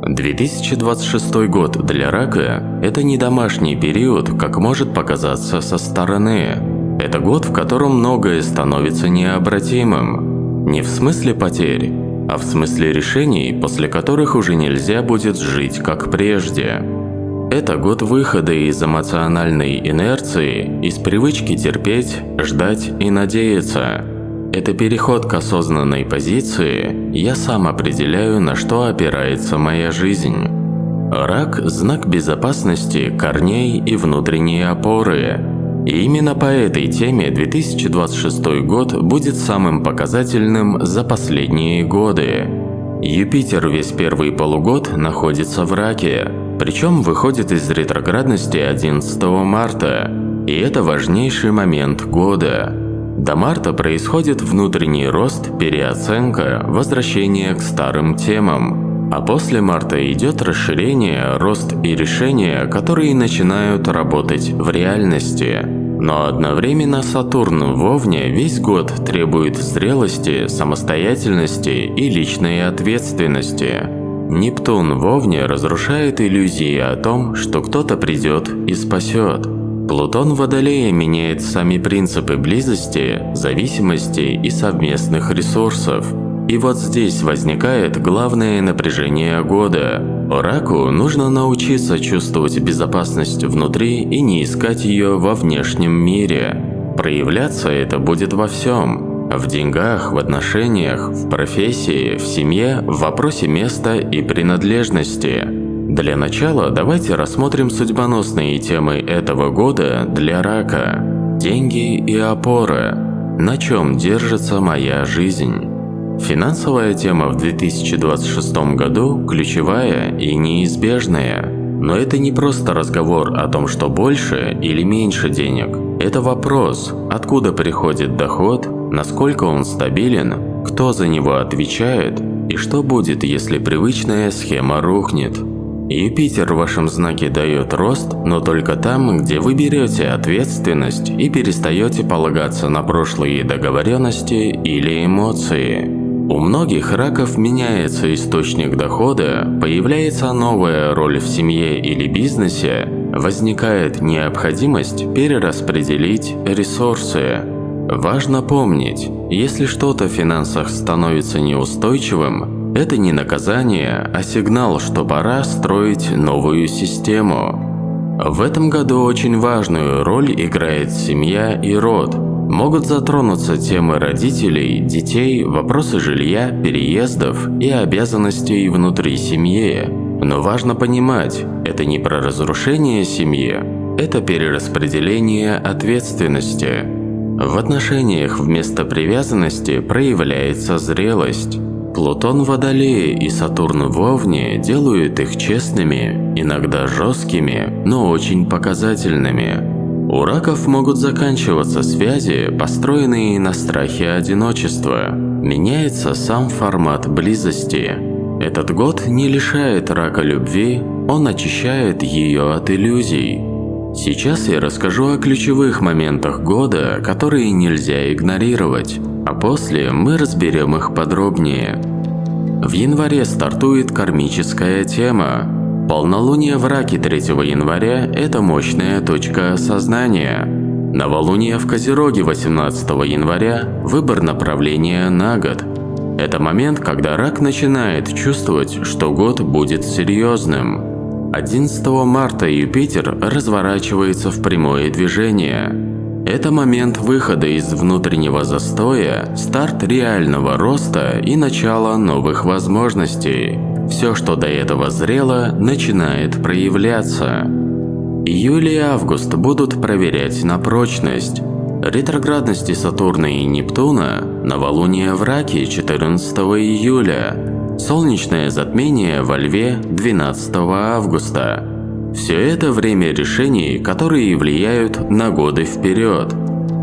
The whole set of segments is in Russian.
2026 год для рака – это не домашний период, как может показаться со стороны. Это год, в котором многое становится необратимым. Не в смысле потерь, а в смысле решений, после которых уже нельзя будет жить как прежде. Это год выхода из эмоциональной инерции, из привычки терпеть, ждать и надеяться. Это переход к осознанной позиции «я сам определяю, на что опирается моя жизнь». Рак – знак безопасности, корней и внутренней опоры. И именно по этой теме 2026 год будет самым показательным за последние годы. Юпитер весь первый полугод находится в Раке, причем выходит из ретроградности 11 марта, и это важнейший момент года. До марта происходит внутренний рост, переоценка, возвращение к старым темам. А после марта идет расширение, рост и решения, которые начинают работать в реальности. Но одновременно Сатурн в Овне весь год требует зрелости, самостоятельности и личной ответственности. Нептун в Овне разрушает иллюзии о том, что кто-то придет и спасет. Плутон в Водолее меняет сами принципы близости, зависимости и совместных ресурсов. И вот здесь возникает главное напряжение года. Раку нужно научиться чувствовать безопасность внутри и не искать ее во внешнем мире. Проявляться это будет во всем. В деньгах, в отношениях, в профессии, в семье, в вопросе места и принадлежности. Для начала давайте рассмотрим судьбоносные темы этого года для рака. Деньги и опора. На чем держится моя жизнь? Финансовая тема в 2026 году ключевая и неизбежная. Но это не просто разговор о том, что больше или меньше денег. Это вопрос, откуда приходит доход, насколько он стабилен, кто за него отвечает и что будет, если привычная схема рухнет. Юпитер в вашем знаке дает рост, но только там, где вы берете ответственность и перестаете полагаться на прошлые договоренности или эмоции. У многих раков меняется источник дохода, появляется новая роль в семье или бизнесе, возникает необходимость перераспределить ресурсы. Важно помнить, если что-то в финансах становится неустойчивым, это не наказание, а сигнал, что пора строить новую систему. В этом году очень важную роль играет семья и род. Могут затронуться темы родителей, детей, вопросы жилья, переездов и обязанностей внутри семьи. Но важно понимать, это не про разрушение семьи, это перераспределение ответственности. В отношениях вместо привязанности проявляется зрелость. Плутон в Водолее и Сатурн в Овне делают их честными, иногда жесткими, но очень показательными. У раков могут заканчиваться связи, построенные на страхе одиночества. Меняется сам формат близости. Этот год не лишает рака любви, он очищает ее от иллюзий. Сейчас я расскажу о ключевых моментах года, которые нельзя игнорировать, а после мы разберем их подробнее. В январе стартует кармическая тема. Полнолуние в Раке 3 января – это мощная точка осознания. Новолуние в Козероге 18 января – выбор направления на год. Это момент, когда Рак начинает чувствовать, что год будет серьезным. 11 марта Юпитер разворачивается в прямое движение. Это момент выхода из внутреннего застоя, старт реального роста и начало новых возможностей. Все, что до этого зрело, начинает проявляться. Июль и август будут проверять на прочность. Ретроградности Сатурна и Нептуна, новолуние в Раке 14 июля. Солнечное затмение во Льве 12 августа. Все это время решений, которые влияют на годы вперед.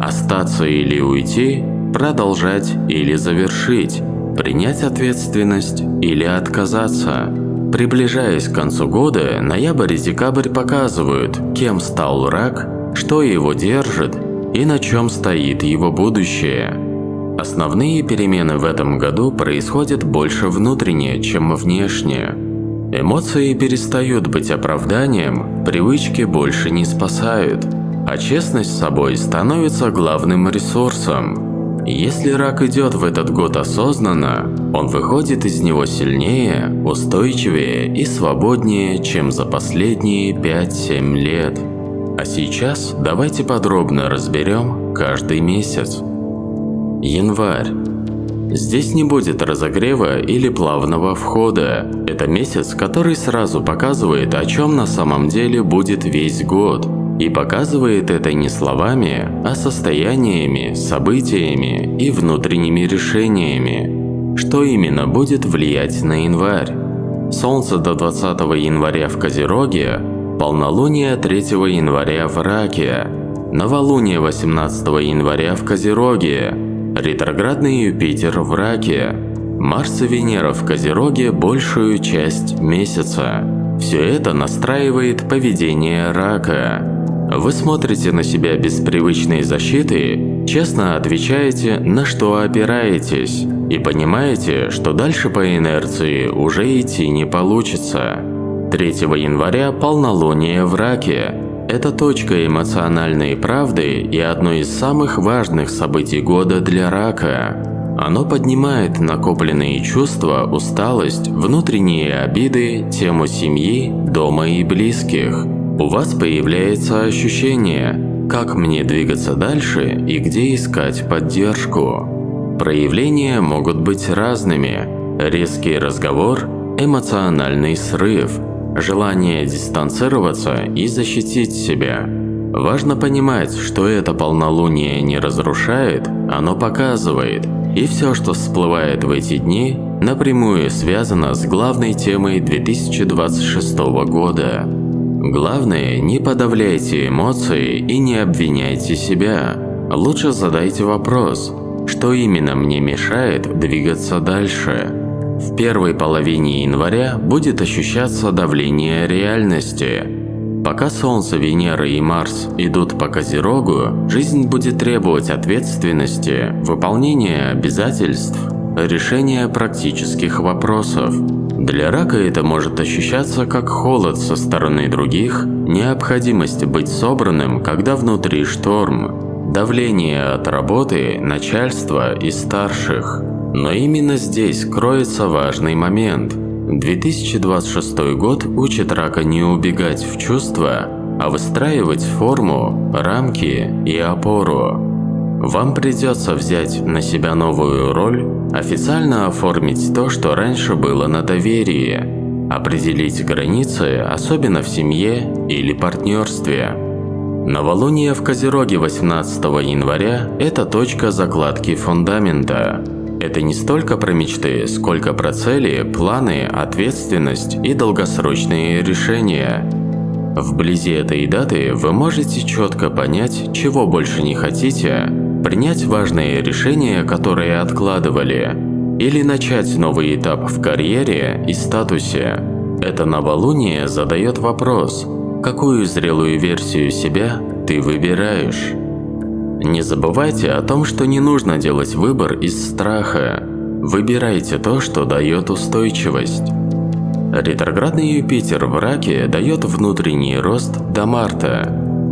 Остаться или уйти, продолжать или завершить, принять ответственность или отказаться. Приближаясь к концу года, ноябрь и декабрь показывают, кем стал Рак, что его держит и на чем стоит его будущее. Основные перемены в этом году происходят больше внутренне, чем внешне. Эмоции перестают быть оправданием, привычки больше не спасают, а честность с собой становится главным ресурсом. Если рак идет в этот год осознанно, он выходит из него сильнее, устойчивее и свободнее, чем за последние 5-7 лет. А сейчас давайте подробно разберем каждый месяц. Январь. Здесь не будет разогрева или плавного входа. Это месяц, который сразу показывает, о чем на самом деле будет весь год. И показывает это не словами, а состояниями, событиями и внутренними решениями. Что именно будет влиять на январь? Солнце до 20 января в Козероге, полнолуние 3 января в Раке, новолуние 18 января в Козероге, ретроградный Юпитер в Раке, Марс и Венера в Козероге большую часть месяца. Все это настраивает поведение Рака. Вы смотрите на себя без привычной защиты, честно отвечаете, на что опираетесь, и понимаете, что дальше по инерции уже идти не получится. 3 января полнолуние в Раке. Это точка эмоциональной правды и одно из самых важных событий года для Рака. Оно поднимает накопленные чувства, усталость, внутренние обиды, тему семьи, дома и близких. У вас появляется ощущение, как мне двигаться дальше и где искать поддержку. Проявления могут быть разными. Резкий разговор, эмоциональный срыв, желание дистанцироваться и защитить себя. Важно понимать, что это полнолуние не разрушает, оно показывает, и все, что всплывает в эти дни, напрямую связано с главной темой 2026 года. Главное, не подавляйте эмоции и не обвиняйте себя. Лучше задайте вопрос, что именно мне мешает двигаться дальше. В первой половине января будет ощущаться давление реальности. Пока Солнце, Венера и Марс идут по Козерогу, жизнь будет требовать ответственности, выполнения обязательств, решения практических вопросов. Для Рака это может ощущаться как холод со стороны других, необходимость быть собранным, когда внутри шторм, давление от работы, начальства и старших. Но именно здесь кроется важный момент. 2026 год учит Рака не убегать в чувства, а выстраивать форму, рамки и опору. Вам придется взять на себя новую роль, официально оформить то, что раньше было на доверии, определить границы, особенно в семье или партнерстве. Новолуние в Козероге 18 января – это точка закладки фундамента. Это не столько про мечты, сколько про цели, планы, ответственность и долгосрочные решения. Вблизи этой даты вы можете четко понять, чего больше не хотите, принять важные решения, которые откладывали, или начать новый этап в карьере и статусе. Это новолуние задает вопрос, какую зрелую версию себя ты выбираешь. Не забывайте о том, что не нужно делать выбор из страха. Выбирайте то, что дает устойчивость. Ретроградный Юпитер в Раке дает внутренний рост до марта.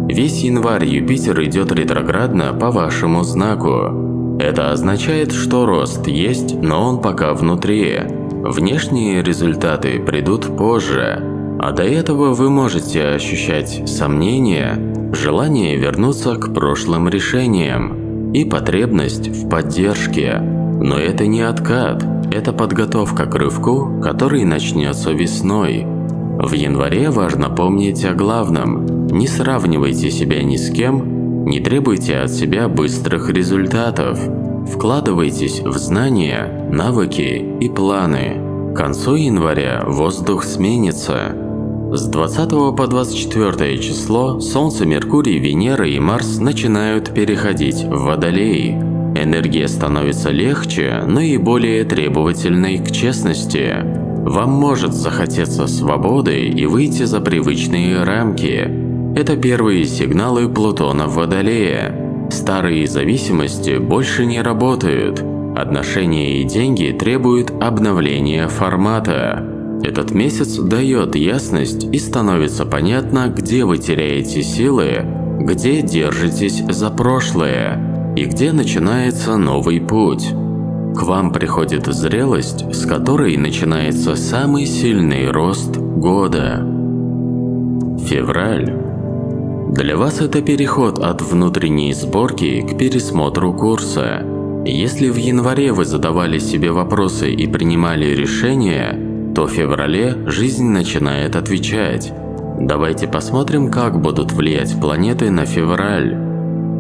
Весь январь Юпитер идет ретроградно по вашему знаку. Это означает, что рост есть, но он пока внутри. Внешние результаты придут позже. А до этого вы можете ощущать сомнения, желание вернуться к прошлым решениям и потребность в поддержке. Но это не откат, это подготовка к рывку, который начнется весной. В январе важно помнить о главном. Не сравнивайте себя ни с кем, не требуйте от себя быстрых результатов. Вкладывайтесь в знания, навыки и планы. К концу января воздух сменится. С 20 по 24 число Солнце, Меркурий, Венера и Марс начинают переходить в Водолей. Энергия становится легче, но и более требовательной к честности. Вам может захотеться свободы и выйти за привычные рамки. Это первые сигналы Плутона в Водолее. Старые зависимости больше не работают. Отношения и деньги требуют обновления формата. Этот месяц дает ясность и становится понятно, где вы теряете силы, где держитесь за прошлое и где начинается новый путь. К вам приходит зрелость, с которой начинается самый сильный рост года. Февраль. Для вас это переход от внутренней сборки к пересмотру курса. Если в январе вы задавали себе вопросы и принимали решения, то в феврале жизнь начинает отвечать. Давайте посмотрим, как будут влиять планеты на февраль.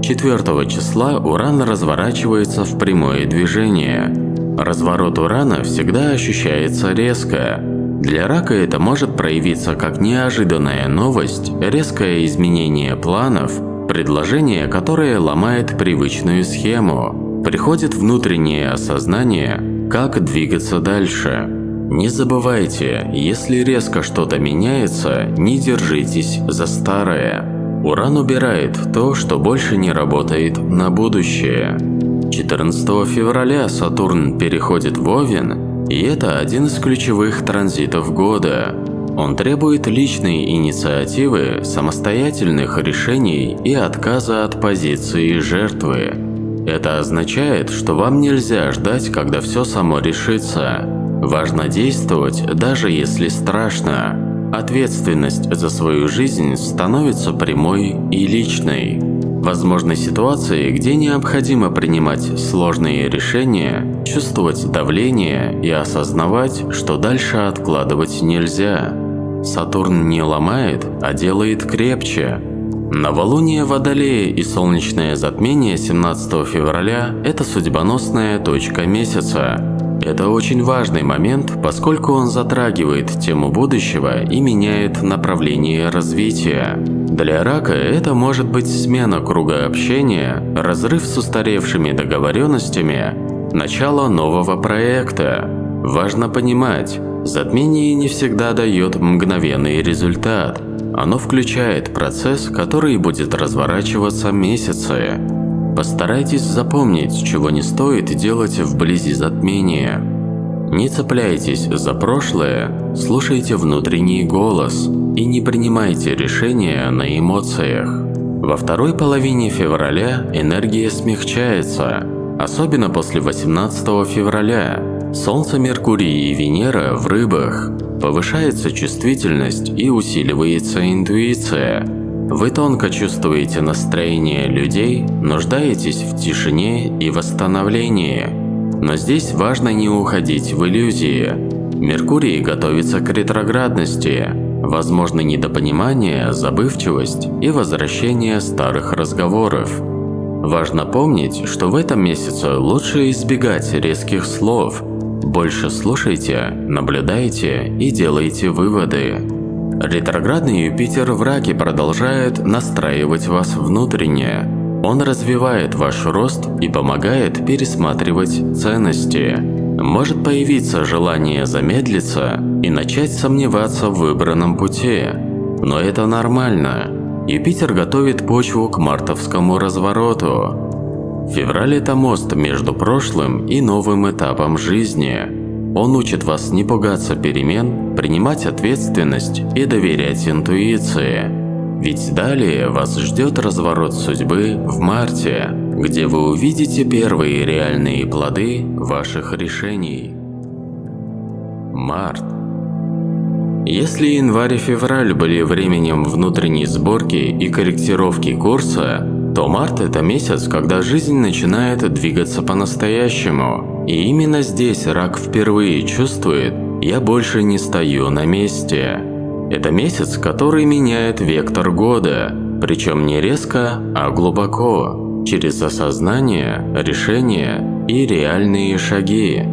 4 числа Уран разворачивается в прямое движение. Разворот Урана всегда ощущается резко. Для Рака это может проявиться как неожиданная новость, резкое изменение планов, предложение, которое ломает привычную схему. Приходит внутреннее осознание, как двигаться дальше. Не забывайте, если резко что-то меняется, не держитесь за старое. Уран убирает то, что больше не работает на будущее. 14 февраля Сатурн переходит в Овен, и это один из ключевых транзитов года. Он требует личной инициативы, самостоятельных решений и отказа от позиции жертвы. Это означает, что вам нельзя ждать, когда все само решится. Важно действовать, даже если страшно. Ответственность за свою жизнь становится прямой и личной. Возможны ситуации, где необходимо принимать сложные решения, чувствовать давление и осознавать, что дальше откладывать нельзя. Сатурн не ломает, а делает крепче. Новолуние Водолея и солнечное затмение 17 февраля – это судьбоносная точка месяца. Это очень важный момент, поскольку он затрагивает тему будущего и меняет направление развития. Для Рака это может быть смена круга общения, разрыв с устаревшими договоренностями, начало нового проекта. Важно понимать, затмение не всегда дает мгновенный результат. Оно включает процесс, который будет разворачиваться месяцы. Постарайтесь запомнить, чего не стоит делать вблизи затмения. Не цепляйтесь за прошлое, слушайте внутренний голос и не принимайте решения на эмоциях. Во второй половине февраля энергия смягчается, особенно после 18 февраля. Солнце, Меркурий и Венера в Рыбах. Повышается чувствительность и усиливается интуиция. Вы тонко чувствуете настроение людей, нуждаетесь в тишине и восстановлении. Но здесь важно не уходить в иллюзии. Меркурий готовится к ретроградности. Возможно недопонимание, забывчивость и возвращение старых разговоров. Важно помнить, что в этом месяце лучше избегать резких слов. Больше слушайте, наблюдайте и делайте выводы. Ретроградный Юпитер в Раке продолжает настраивать вас внутренне. Он развивает ваш рост и помогает пересматривать ценности. Может появиться желание замедлиться и начать сомневаться в выбранном пути. Но это нормально. Юпитер готовит почву к мартовскому развороту. Февраль – это мост между прошлым и новым этапом жизни. Он учит вас не пугаться перемен, принимать ответственность и доверять интуиции. Ведь далее вас ждет разворот судьбы в марте, где вы увидите первые реальные плоды ваших решений. Март. Если январь и февраль были временем внутренней сборки и корректировки курса, то март – это месяц, когда жизнь начинает двигаться по-настоящему. И именно здесь Рак впервые чувствует: «Я больше не стою на месте». Это месяц, который меняет вектор года, причем не резко, а глубоко, через осознание, решения и реальные шаги.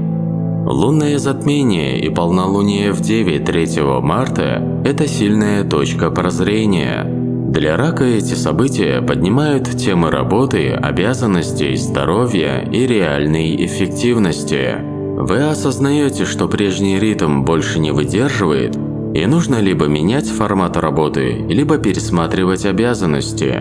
Лунное затмение и полнолуние в Деве 3 марта – это сильная точка прозрения. Для Рака эти события поднимают темы работы, обязанностей, здоровья и реальной эффективности. Вы осознаете, что прежний ритм больше не выдерживает, и нужно либо менять формат работы, либо пересматривать обязанности.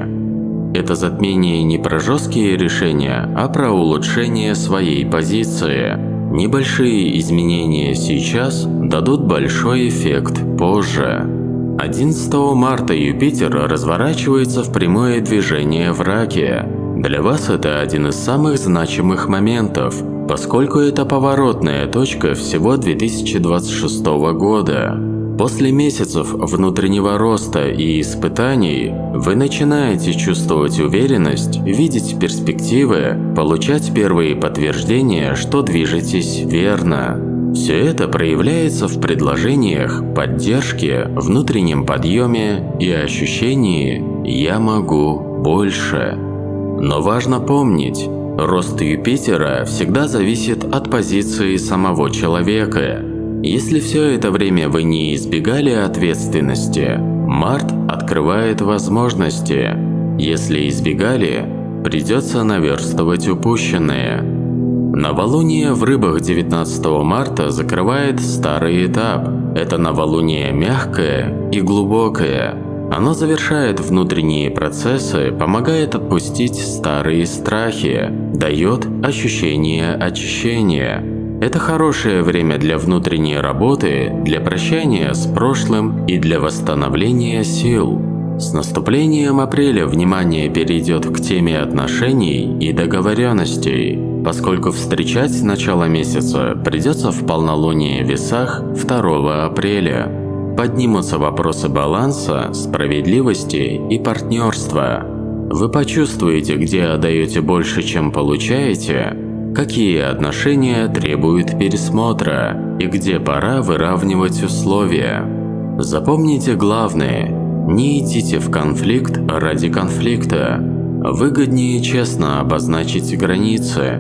Это затмение не про жесткие решения, а про улучшение своей позиции. Небольшие изменения сейчас дадут большой эффект позже. 11 марта Юпитер разворачивается в прямое движение в Раке. Для вас это один из самых значимых моментов, поскольку это поворотная точка всего 2026 года. После месяцев внутреннего роста и испытаний вы начинаете чувствовать уверенность, видеть перспективы, получать первые подтверждения, что движетесь верно. Все это проявляется в предложениях, поддержке, внутреннем подъеме и ощущении «я могу больше». Но важно помнить, рост Юпитера всегда зависит от позиции самого человека. Если все это время вы не избегали ответственности, Март открывает возможности. Если избегали, придется наверстывать упущенное. Новолуние в Рыбах 19 марта закрывает старый этап. Это новолуние мягкое и глубокое. Оно завершает внутренние процессы, помогает отпустить старые страхи, дает ощущение очищения. Это хорошее время для внутренней работы, для прощания с прошлым и для восстановления сил. С наступлением апреля внимание перейдет к теме отношений и договоренностей, поскольку встречать начало месяца придется в полнолуние в Весах 2 апреля. Поднимутся вопросы баланса, справедливости и партнерства. Вы почувствуете, где отдаете больше, чем получаете, какие отношения требуют пересмотра и где пора выравнивать условия. Запомните главное – не идите в конфликт ради конфликта. Выгоднее честно обозначить границы.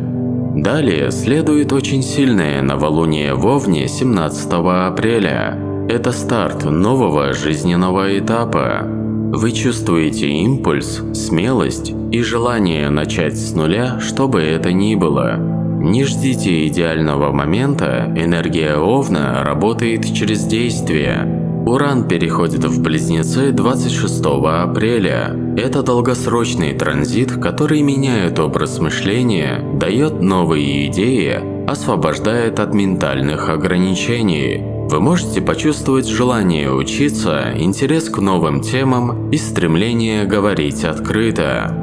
Далее следует очень сильное новолуние в Овне 17 апреля. Это старт нового жизненного этапа. Вы чувствуете импульс, смелость и желание начать с нуля, что бы это ни было. Не ждите идеального момента, энергия Овна работает через действие. Уран переходит в Близнецы 26 апреля. Это долгосрочный транзит, который меняет образ мышления, дает новые идеи, освобождает от ментальных ограничений. Вы можете почувствовать желание учиться, интерес к новым темам и стремление говорить открыто.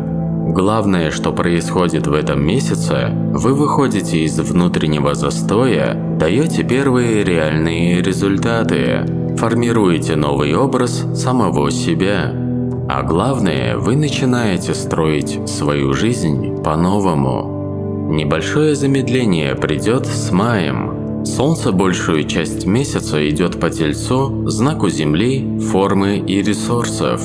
Главное, что происходит в этом месяце, вы выходите из внутреннего застоя, даете первые реальные результаты, формируете новый образ самого себя. А главное, вы начинаете строить свою жизнь по-новому. Небольшое замедление придет с маем. Солнце большую часть месяца идет по Тельцу, знаку Земли, формы и ресурсов.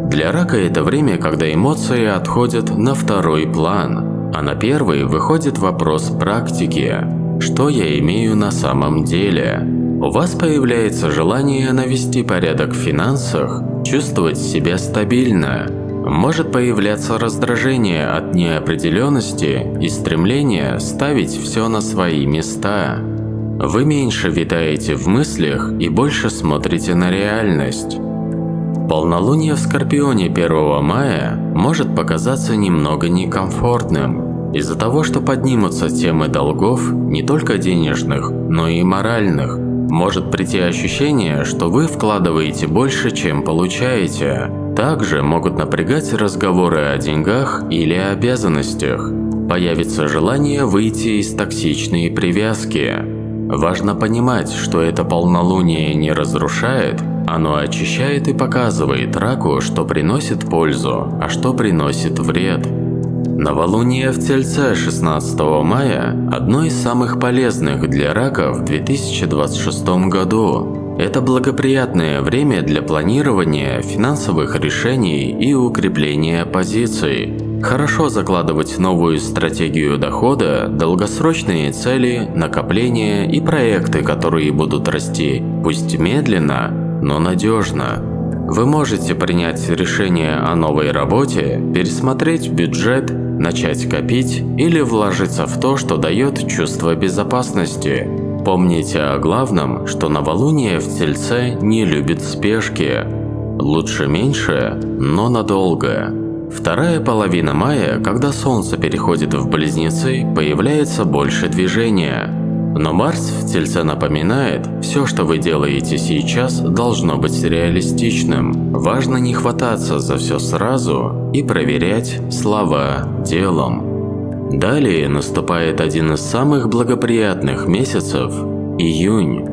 Для Рака это время, когда эмоции отходят на второй план, а на первый выходит вопрос практики. Что я имею на самом деле? У вас появляется желание навести порядок в финансах, чувствовать себя стабильно. Может появляться раздражение от неопределенности и стремление ставить все на свои места. Вы меньше витаете в мыслях и больше смотрите на реальность. Полнолуние в Скорпионе 1 мая может показаться немного некомфортным из-за того, что поднимутся темы долгов, не только денежных, но и моральных. Может прийти ощущение, что вы вкладываете больше, чем получаете. Также могут напрягать разговоры о деньгах или обязанностях. Появится желание выйти из токсичной привязки. Важно понимать, что это полнолуние не разрушает, оно очищает и показывает Раку, что приносит пользу, а что приносит вред. Новолуние в Тельце 16 мая – одно из самых полезных для Рака в 2026 году. Это благоприятное время для планирования финансовых решений и укрепления позиций. Хорошо закладывать новую стратегию дохода, долгосрочные цели, накопления и проекты, которые будут расти, пусть медленно, но надежно. Вы можете принять решение о новой работе, пересмотреть бюджет, начать копить или вложиться в то, что дает чувство безопасности. Помните о главном, что новолуние в Тельце не любит спешки. Лучше меньше, но надолго. Вторая половина мая, когда Солнце переходит в Близнецы, появляется больше движения. Но Марс в Тельце напоминает, все, что вы делаете сейчас, должно быть реалистичным. Важно не хвататься за все сразу и проверять слова делом. Далее наступает один из самых благоприятных месяцев – июнь.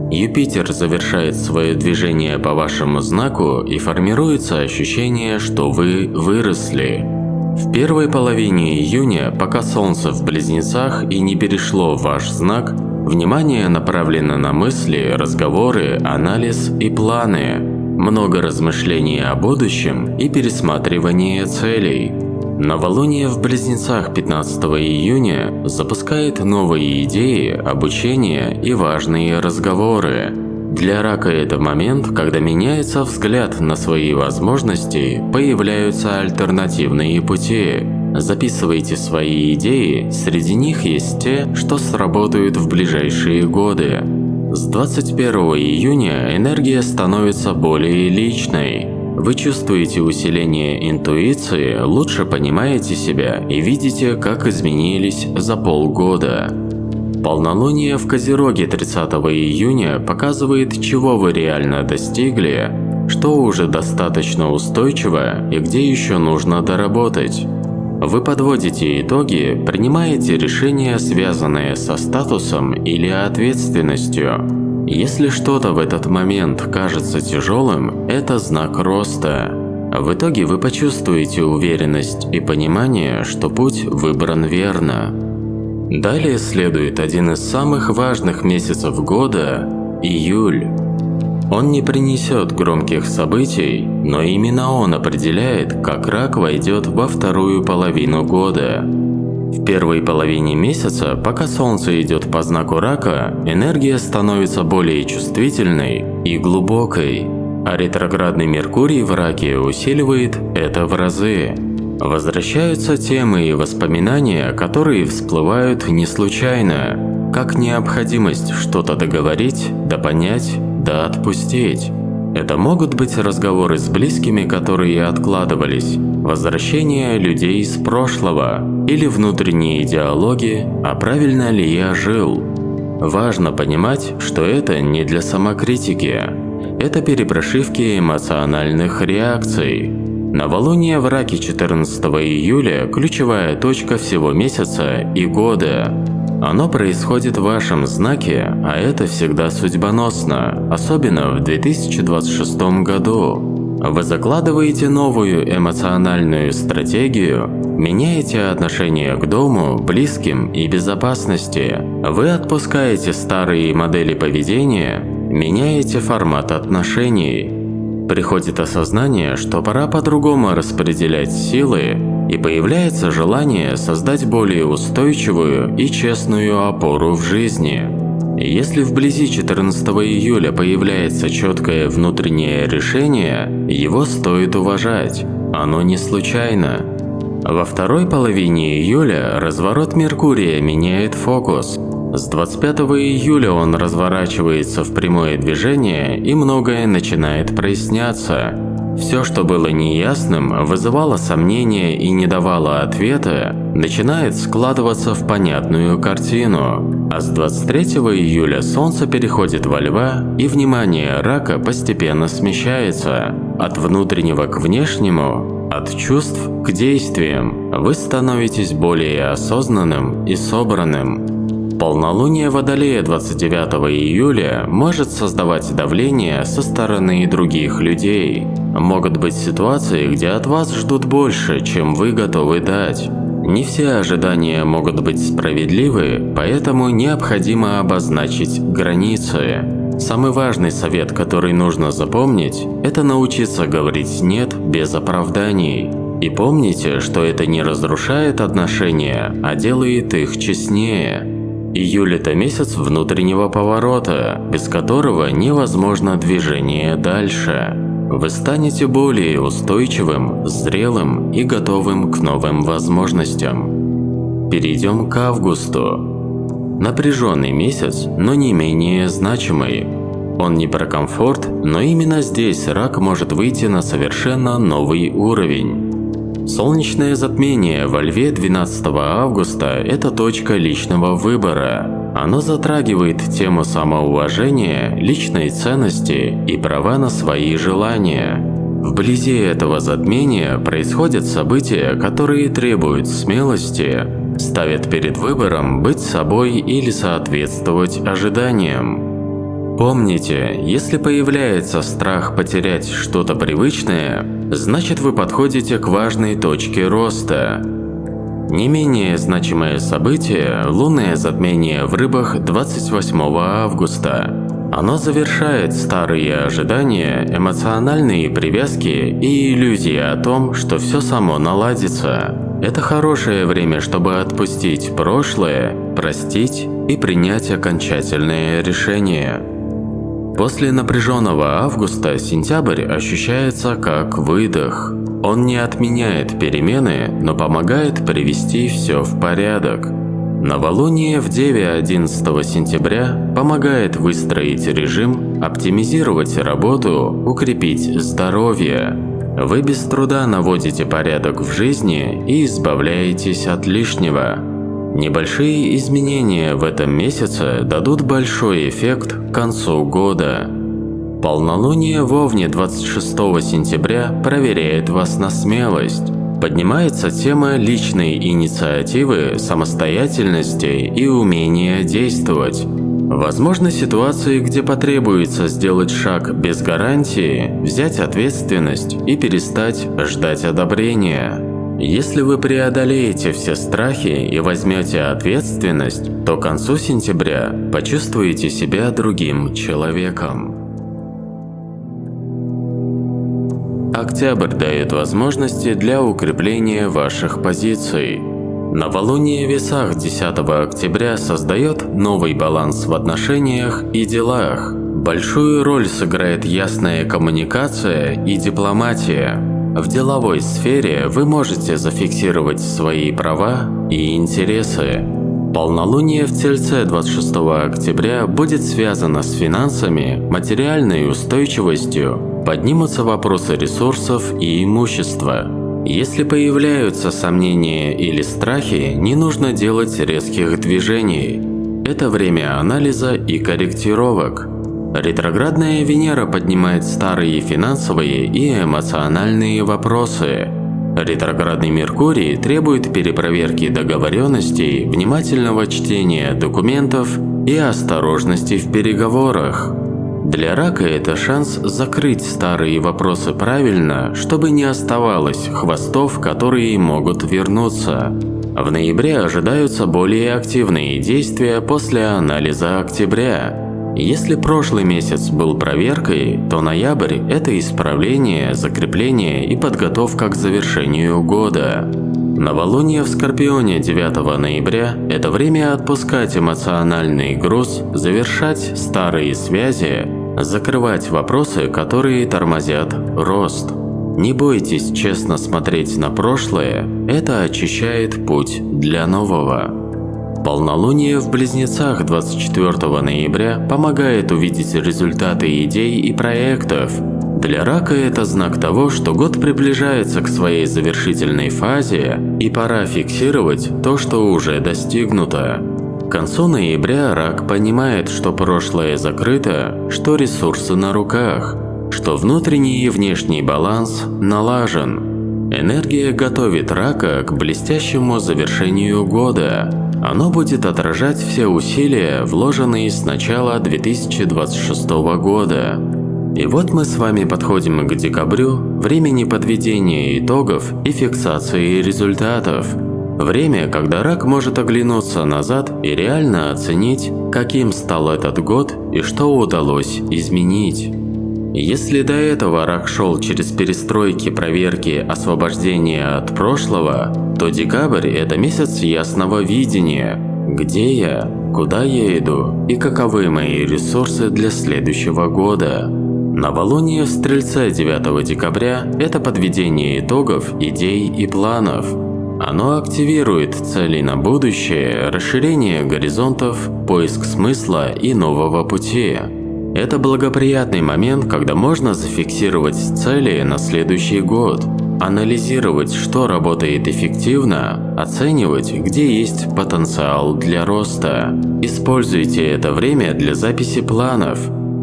Юпитер завершает свое движение по вашему знаку и формируется ощущение, что вы выросли. В первой половине июня, пока Солнце в Близнецах и не перешло в ваш знак, внимание направлено на мысли, разговоры, анализ и планы, много размышлений о будущем и пересматривание целей. Новолуние в Близнецах 15 июня запускает новые идеи, обучение и важные разговоры. Для Рака это момент, когда меняется взгляд на свои возможности, появляются альтернативные пути. Записывайте свои идеи, среди них есть те, что сработают в ближайшие годы. С 21 июня энергия становится более личной. Вы чувствуете усиление интуиции, лучше понимаете себя и видите, как изменились за полгода. Полнолуние в Козероге 30 июня показывает, чего вы реально достигли, что уже достаточно устойчиво и где еще нужно доработать. Вы подводите итоги, принимаете решения, связанные со статусом или ответственностью. Если что-то в этот момент кажется тяжелым, это знак роста. В итоге вы почувствуете уверенность и понимание, что путь выбран верно. Далее следует один из самых важных месяцев года – июль. Он не принесет громких событий, но именно он определяет, как Рак войдет во вторую половину года. В первой половине месяца, пока Солнце идет по знаку Рака, энергия становится более чувствительной и глубокой, а ретроградный Меркурий в Раке усиливает это в разы. Возвращаются темы и воспоминания, которые всплывают не случайно, как необходимость что-то договорить, допонять, да отпустить. Это могут быть разговоры с близкими, которые откладывались, возвращение людей из прошлого или внутренние диалоги, а правильно ли я жил. Важно понимать, что это не для самокритики. Это перепрошивки эмоциональных реакций. Новолуние в Раке 14 июля – ключевая точка всего месяца и года. Оно происходит в вашем знаке, а это всегда судьбоносно, особенно в 2026 году. Вы закладываете новую эмоциональную стратегию, меняете отношение к дому, близким и безопасности. Вы отпускаете старые модели поведения, меняете формат отношений. Приходит осознание, что пора по-другому распределять силы, и появляется желание создать более устойчивую и честную опору в жизни. Если вблизи 14 июля появляется четкое внутреннее решение, его стоит уважать, оно не случайно. Во второй половине июля разворот Меркурия меняет фокус. С 25 июля он разворачивается в прямое движение, и многое начинает проясняться. Все, что было неясным, вызывало сомнения и не давало ответа, начинает складываться в понятную картину. А с 23 июля Солнце переходит во Льва, и внимание Рака постепенно смещается от внутреннего к внешнему, от чувств к действиям. Вы становитесь более осознанным и собранным. Полнолуние Водолея 29 июля может создавать давление со стороны других людей. Могут быть ситуации, где от вас ждут больше, чем вы готовы дать. Не все ожидания могут быть справедливы, поэтому необходимо обозначить границы. Самый важный совет, который нужно запомнить, это научиться говорить «нет» без оправданий. И помните, что это не разрушает отношения, а делает их честнее. Июль – это месяц внутреннего поворота, без которого невозможно движение дальше. Вы станете более устойчивым, зрелым и готовым к новым возможностям. Перейдем к августу. Напряженный месяц, но не менее значимый. Он не про комфорт, но именно здесь Рак может выйти на совершенно новый уровень. Солнечное затмение во Льве 12 августа – это точка личного выбора. Оно затрагивает тему самоуважения, личной ценности и права на свои желания. Вблизи этого затмения происходят события, которые требуют смелости, ставят перед выбором быть собой или соответствовать ожиданиям. Помните, если появляется страх потерять что-то привычное, значит вы подходите к важной точке роста. Не менее значимое событие – лунное затмение в Рыбах 28 августа. Оно завершает старые ожидания, эмоциональные привязки и иллюзии о том, что все само наладится. Это хорошее время, чтобы отпустить прошлое, простить и принять окончательное решение. После напряженного августа сентябрь ощущается как выдох. Он не отменяет перемены, но помогает привести все в порядок. Новолуние в Деве 11 сентября помогает выстроить режим, оптимизировать работу, укрепить здоровье. Вы без труда наводите порядок в жизни и избавляетесь от лишнего. Небольшие изменения в этом месяце дадут большой эффект к концу года. Полнолуние в Овне 26 сентября проверяет вас на смелость. Поднимается тема личной инициативы, самостоятельности и умения действовать. Возможны ситуации, где потребуется сделать шаг без гарантии, взять ответственность и перестать ждать одобрения. Если вы преодолеете все страхи и возьмете ответственность, то к концу сентября почувствуете себя другим человеком. Октябрь дает возможности для укрепления ваших позиций. Новолуние в Весах 10 октября создает новый баланс в отношениях и делах. Большую роль сыграет ясная коммуникация и дипломатия. В деловой сфере вы можете зафиксировать свои права и интересы. Полнолуние в Тельце 26 октября будет связано с финансами, материальной устойчивостью, поднимутся вопросы ресурсов и имущества. Если появляются сомнения или страхи, не нужно делать резких движений. Это время анализа и корректировок. Ретроградная Венера поднимает старые финансовые и эмоциональные вопросы. Ретроградный Меркурий требует перепроверки договоренностей, внимательного чтения документов и осторожности в переговорах. Для Рака это шанс закрыть старые вопросы правильно, чтобы не оставалось хвостов, которые могут вернуться. В ноябре ожидаются более активные действия после анализа октября. Если прошлый месяц был проверкой, то ноябрь – это исправление, закрепление и подготовка к завершению года. Новолуние в Скорпионе 9 ноября – это время отпускать эмоциональный груз, завершать старые связи, закрывать вопросы, которые тормозят рост. Не бойтесь честно смотреть на прошлое, это очищает путь для нового. Полнолуние в Близнецах 24 ноября помогает увидеть результаты идей и проектов. Для Рака это знак того, что год приближается к своей завершительной фазе и пора фиксировать то, что уже достигнуто. К концу ноября Рак понимает, что прошлое закрыто, что ресурсы на руках, что внутренний и внешний баланс налажен. Энергия готовит Рака к блестящему завершению года. Оно будет отражать все усилия, вложенные с начала 2026 года. И вот мы с вами подходим к декабрю, времени подведения итогов и фиксации результатов. Время, когда Рак может оглянуться назад и реально оценить, каким стал этот год и что удалось изменить. Если до этого Рак шел через перестройки, проверки, освобождение от прошлого, то декабрь – это месяц ясного видения. Где я, куда я иду и каковы мои ресурсы для следующего года. Новолуние в Стрельце 9 декабря – это подведение итогов, идей и планов. Оно активирует цели на будущее, расширение горизонтов, поиск смысла и нового пути. Это благоприятный момент, когда можно зафиксировать цели на следующий год. анализировать, что работает эффективно, оценивать, где есть потенциал для роста. Используйте это время для записи планов.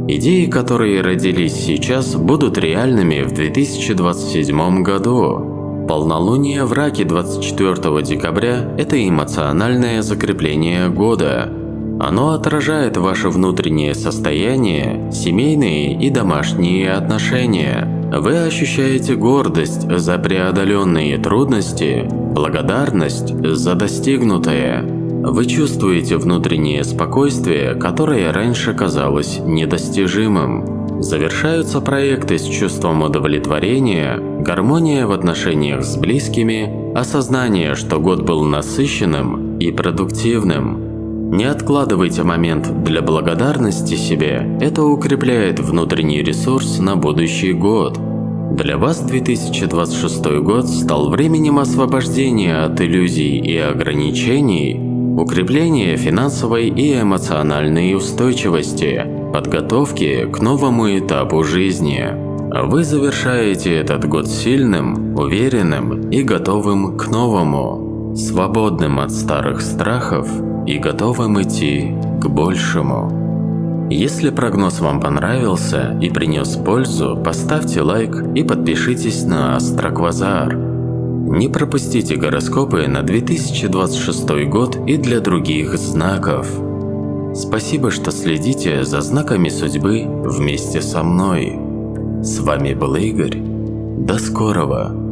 Идеи, которые родились сейчас, будут реальными в 2027 году. Полнолуние в Раке 24 декабря – это эмоциональное закрепление года. Оно отражает ваше внутреннее состояние, семейные и домашние отношения. Вы ощущаете гордость за преодоленные трудности, благодарность за достигнутое. Вы чувствуете внутреннее спокойствие, которое раньше казалось недостижимым. Завершаются проекты с чувством удовлетворения, гармония в отношениях с близкими, осознание, что год был насыщенным и продуктивным. Не откладывайте момент для благодарности себе, это укрепляет внутренний ресурс на будущий год. Для вас 2026 год стал временем освобождения от иллюзий и ограничений, укрепления финансовой и эмоциональной устойчивости, подготовки к новому этапу жизни. Вы завершаете этот год сильным, уверенным и готовым к новому, свободным от старых страхов и готовым идти к большему. Если прогноз вам понравился и принес пользу, поставьте лайк и подпишитесь на Астроквазар. Не пропустите гороскопы на 2026 год и для других знаков. Спасибо, что следите за знаками судьбы вместе со мной. С вами был Игорь. До скорого!